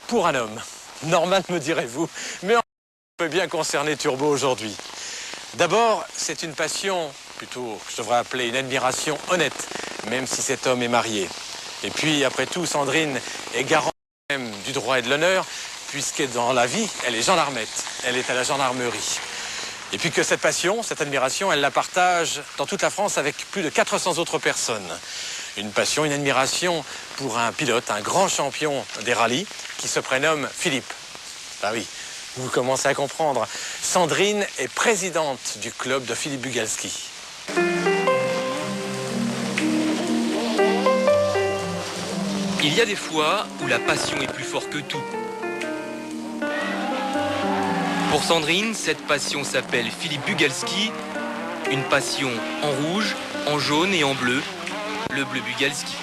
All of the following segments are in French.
Pour un homme, normal me direz-vous, mais on peut bien concerner Turbo aujourd'hui. D'abord, c'est une passion, plutôt je devrais appeler une admiration honnête, même si cet homme est marié. Et puis, après tout, Sandrine est garante même du droit et de l'honneur, puisque dans la vie, elle est gendarmette, elle est à la gendarmerie. Et puis que cette passion, cette admiration, elle la partage dans toute la France avec plus de 400 autres personnes. Une passion, une admiration pour un pilote, un grand champion des rallyes qui se prénomme Philippe. Ah oui, vous commencez à comprendre. Sandrine est présidente du club de Philippe Bugalski. Il y a des fois où la passion est plus forte que tout. Pour Sandrine, cette passion s'appelle Philippe Bugalski, une passion en rouge, en jaune et en bleu, le bleu Bugalski.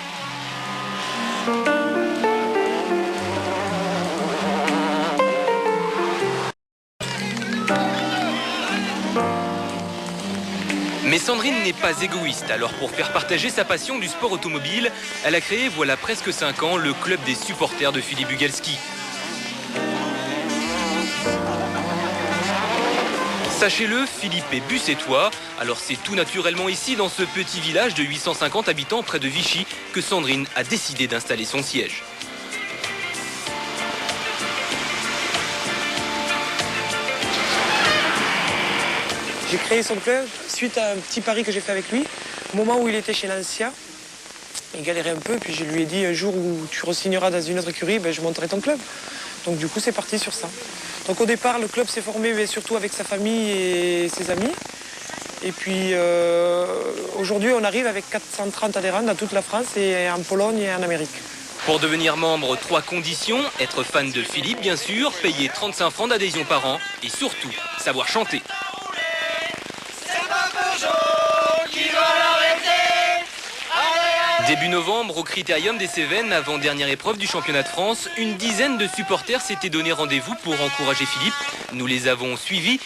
Mais Sandrine n'est pas égoïste, alors pour faire partager sa passion du sport automobile, elle a créé voilà presque 5 ans le club des supporters de Philippe Bugalski. Sachez-le, Philippe est bucétois, alors c'est tout naturellement ici, dans ce petit village de 850 habitants près de Vichy, que Sandrine a décidé d'installer son siège. J'ai créé son club suite à un petit pari que j'ai fait avec lui. Au moment où il était chez Lancia, il galérait un peu, puis je lui ai dit un jour où tu re-signeras dans une autre écurie, je monterai ton club. Donc du coup, c'est parti sur ça. Donc au départ, le club s'est formé mais surtout avec sa famille et ses amis. Et puis aujourd'hui, on arrive avec 430 adhérents dans toute la France et en Pologne et en Amérique. Pour devenir membre, 3 conditions, être fan de Philippe bien sûr, payer 35 francs d'adhésion par an et surtout, savoir chanter. Début novembre, au Critérium des Cévennes, avant-dernière épreuve du championnat de France, une dizaine de supporters s'étaient donné rendez-vous pour encourager Philippe. Nous les avons suivis.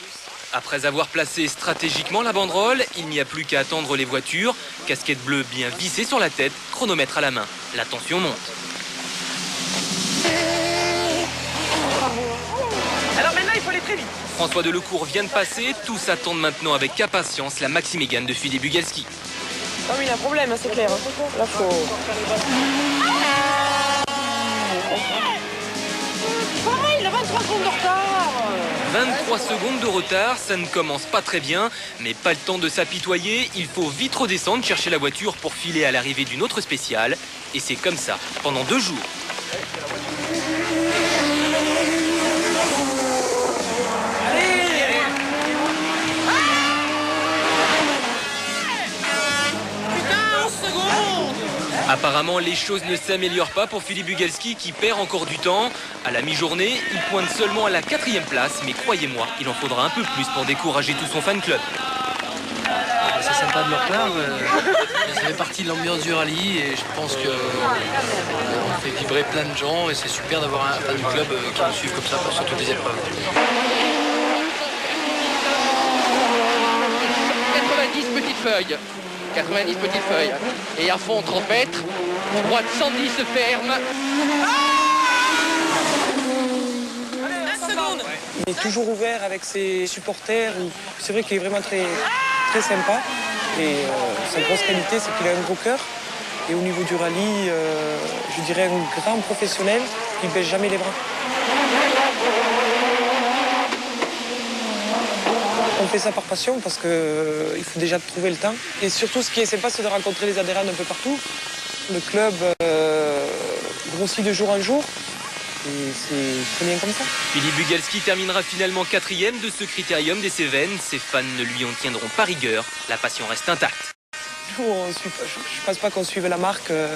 Après avoir placé stratégiquement la banderole, il n'y a plus qu'à attendre les voitures. Casquette bleue bien vissée sur la tête, chronomètre à la main. La tension monte. Alors maintenant, il faut aller très vite. François Delecourt vient de passer. Tous attendent maintenant avec impatience la Maxi Mégane de Philippe Bugalski. Non mais il a un problème, c'est clair. Là, faut... Pareil, il a 23 secondes de retard. 23 secondes de retard, ça ne commence pas très bien, mais pas le temps de s'apitoyer, il faut vite redescendre, chercher la voiture pour filer à l'arrivée d'une autre spéciale. Et c'est comme ça, pendant 2 jours. Apparemment, les choses ne s'améliorent pas pour Philippe Bugalski qui perd encore du temps. À la mi-journée, il pointe seulement à la 4e place, mais croyez-moi, il en faudra un peu plus pour décourager tout son fan club. C'est sympa de leur part, ça fait partie de l'ambiance du rallye et je pense qu'on fait vibrer plein de gens et c'est super d'avoir un fan club qui nous suit comme ça sur toutes les épreuves. 90 petites feuilles. 90 petites feuilles. Et à fond 30 mètres. Droite 110 se ferme. Il est toujours ouvert avec ses supporters. C'est vrai qu'il est vraiment très, très sympa. Et sa grosse qualité, c'est qu'il a un gros cœur. Et au niveau du rallye, je dirais un grand professionnel qui ne baisse jamais les bras. On fait ça par passion parce qu'il faut déjà trouver le temps. Et surtout, ce qui est sympa, c'est de rencontrer les adhérents un peu partout. Le club grossit de jour en jour. Et c'est très bien comme ça. Philippe Bugalski terminera finalement 4e de ce Critérium des Cévennes. Ses fans ne lui en tiendront pas rigueur. La passion reste intacte. Nous, je ne pense pas qu'on suive la marque, que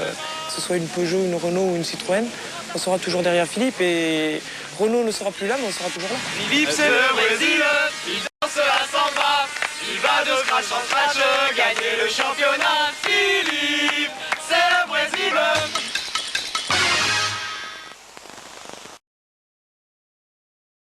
ce soit une Peugeot, une Renault ou une Citroën. On sera toujours derrière Philippe et Renault ne sera plus là, mais on sera toujours là. Philippe, c'est le Brésil, il danse à samba, il va de scratch en scratch, gagner le championnat.